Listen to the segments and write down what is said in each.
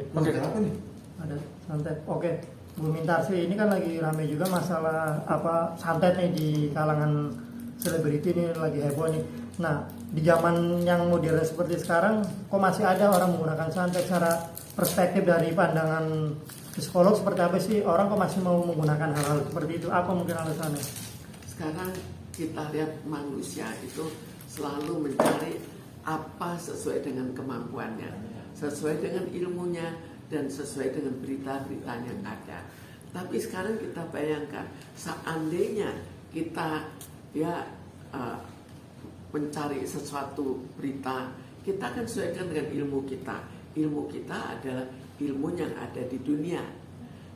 Oke, apa nih? Ada santet. Oke, Bu Mintarsih, ini kan lagi rame juga masalah santet nih di kalangan selebriti ini lagi heboh nih. Nah, di zaman yang modern seperti sekarang, kok masih ada orang menggunakan santet? Secara perspektif dari pandangan psikolog seperti apa sih orang kok masih mau menggunakan hal-hal seperti itu? Apa mungkin alasannya? Sekarang kita lihat manusia itu selalu mencari apa sesuai dengan kemampuannya, sesuai dengan ilmunya, dan sesuai dengan berita-berita yang ada. Tapi sekarang kita bayangkan, seandainya kita mencari sesuatu berita, kita akan sesuaikan dengan ilmu kita. Ilmu kita adalah ilmu yang ada di dunia.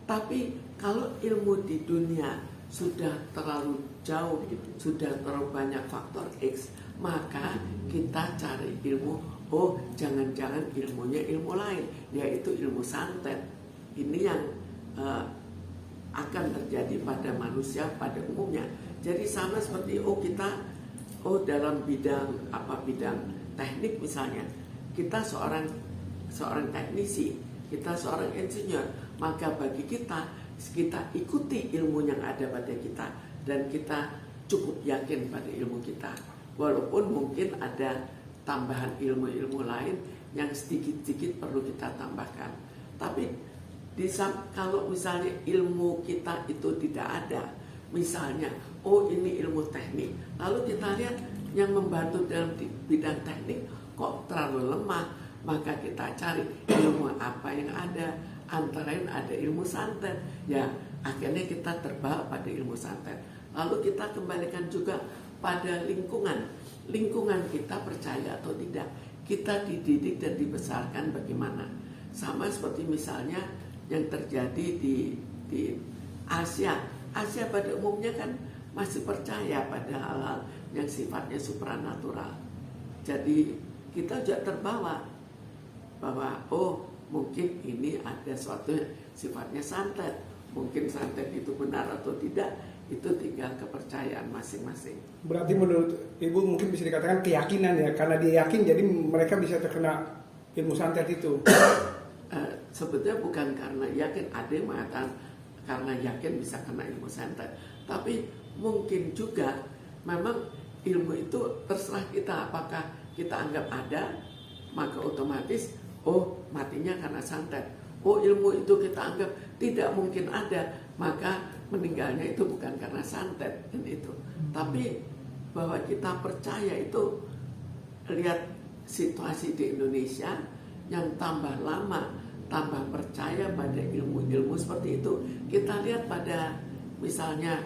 Tapi kalau ilmu di dunia sudah terlalu jauh, sudah terlalu banyak faktor X, maka kita cari ilmu, jangan-jangan ilmunya ilmu lain, yaitu ilmu santet. Ini yang akan terjadi pada manusia pada umumnya. Jadi sama seperti dalam bidang teknik misalnya, kita seorang teknisi, kita seorang insinyur, maka bagi kita ikuti ilmu yang ada pada kita dan kita cukup yakin pada ilmu kita. Walaupun mungkin ada tambahan ilmu-ilmu lain yang sedikit-sedikit perlu kita tambahkan. Tapi kalau misalnya ilmu kita itu tidak ada, misalnya ini ilmu teknik, lalu kita lihat yang membantu dalam bidang teknik kok terlalu lemah, maka kita cari ilmu apa yang ada. Antara lain ada ilmu santet, ya akhirnya kita terbawa pada ilmu santet. Lalu kita kembalikan juga pada lingkungan kita percaya atau tidak, kita dididik dan dibesarkan bagaimana. Sama seperti misalnya yang terjadi di Asia pada umumnya kan masih percaya pada hal-hal yang sifatnya supranatural. Jadi kita juga terbawa bahwa mungkin ini ada suatu yang sifatnya santet. Mungkin santet itu benar atau tidak, itu tinggal kepercayaan masing-masing. Berarti menurut Ibu mungkin bisa dikatakan keyakinan ya, karena dia yakin jadi mereka bisa terkena ilmu santet itu. Sebetulnya bukan karena yakin, ada yang mengatakan karena yakin bisa kena ilmu santet. Tapi mungkin juga memang ilmu itu terserah kita, apakah kita anggap ada, maka otomatis matinya karena santet. Ilmu itu kita anggap tidak mungkin ada, maka meninggalnya itu bukan karena santet dan itu. Tapi bahwa kita percaya itu, lihat situasi di Indonesia yang tambah lama tambah percaya pada ilmu-ilmu seperti itu. Kita lihat pada misalnya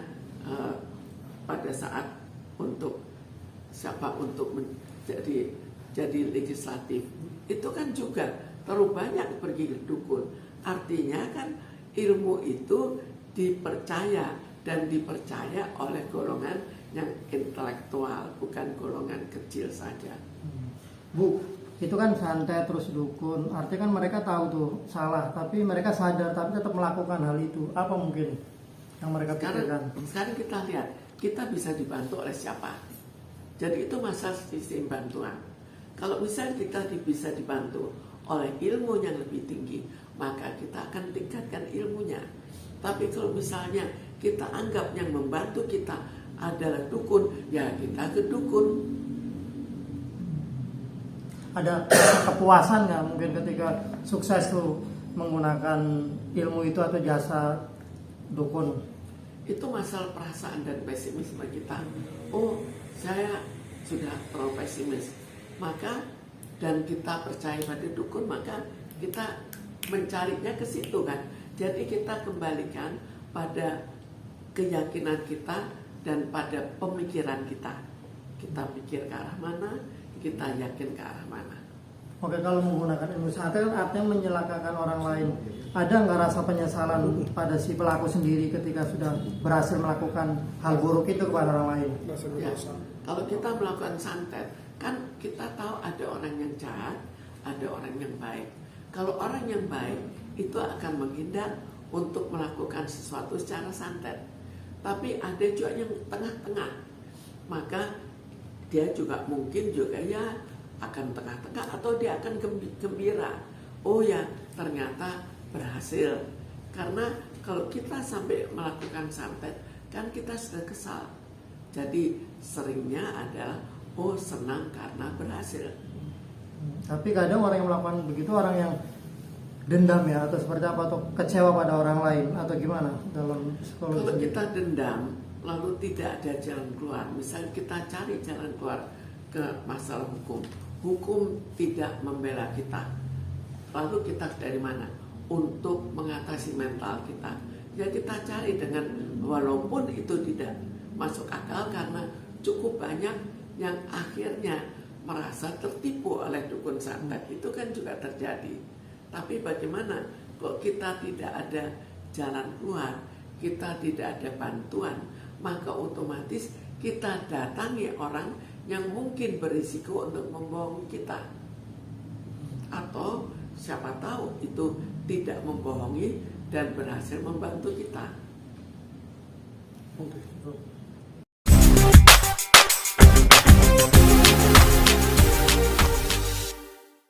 pada saat untuk jadi legislatif, itu kan juga terlalu banyak pergi ke dukun. Artinya kan ilmu itu dipercaya dan dipercaya oleh golongan yang intelektual, bukan golongan kecil saja. Bu, itu kan santet terus dukun, artinya kan mereka tahu tuh salah, tapi mereka sadar tapi tetap melakukan hal itu. Apa mungkin yang mereka pikirkan? Sekarang kita lihat, kita bisa dibantu oleh siapa? Jadi itu masalah sistem bantuan. Kalau misalnya kita bisa dibantu oleh ilmu yang lebih tinggi, maka kita akan tingkatkan ilmunya. Tapi kalau misalnya kita anggap yang membantu kita adalah dukun, ya kita ke dukun. Ada kepuasan nggak mungkin ketika sukses tuh menggunakan ilmu itu atau jasa dukun? Itu masalah perasaan dan pesimisme kita. Saya sudah terlalu pesimis, maka dan kita percaya pada dukun, maka kita mencarinya ke situ kan. Jadi kita kembalikan pada keyakinan kita dan pada pemikiran kita. Kita pikir ke arah mana, kita yakin ke arah mana. Oke, kalau menggunakan ilmu santet kan artinya menyelakakan orang lain. Ada nggak rasa penyesalan pada si pelaku sendiri ketika sudah berhasil melakukan hal buruk itu kepada orang lain? Ya, kalau kita melakukan santet, kan kita tahu ada orang yang jahat, ada orang yang baik. Kalau orang yang baik itu akan menghindar untuk melakukan sesuatu secara santet. Tapi ada juga yang tengah-tengah, maka dia juga mungkin juga ya akan tengah-tengah atau dia akan gembira. oh ya ternyata berhasil. Karena kalau kita sampai melakukan santet, kan kita sudah kesal. Jadi seringnya adalah oh senang karena berhasil. Tapi kadang orang yang melakukan begitu orang yang dendam ya, atau seperti apa, atau kecewa pada orang lain, atau gimana dalam psikologi? Kalau kita dendam lalu tidak ada jalan keluar, misalnya kita cari jalan keluar ke masalah hukum, hukum tidak membela kita, lalu kita dari mana untuk mengatasi mental kita? Ya kita cari dengan, walaupun itu tidak masuk akal karena cukup banyak yang akhirnya merasa tertipu oleh dukun santet, itu kan juga terjadi. Tapi bagaimana kok kita tidak ada jalan keluar, kita tidak ada bantuan, maka otomatis kita datangi orang yang mungkin berisiko untuk membohongi kita. Atau siapa tahu itu tidak membohongi dan berhasil membantu kita. Oke.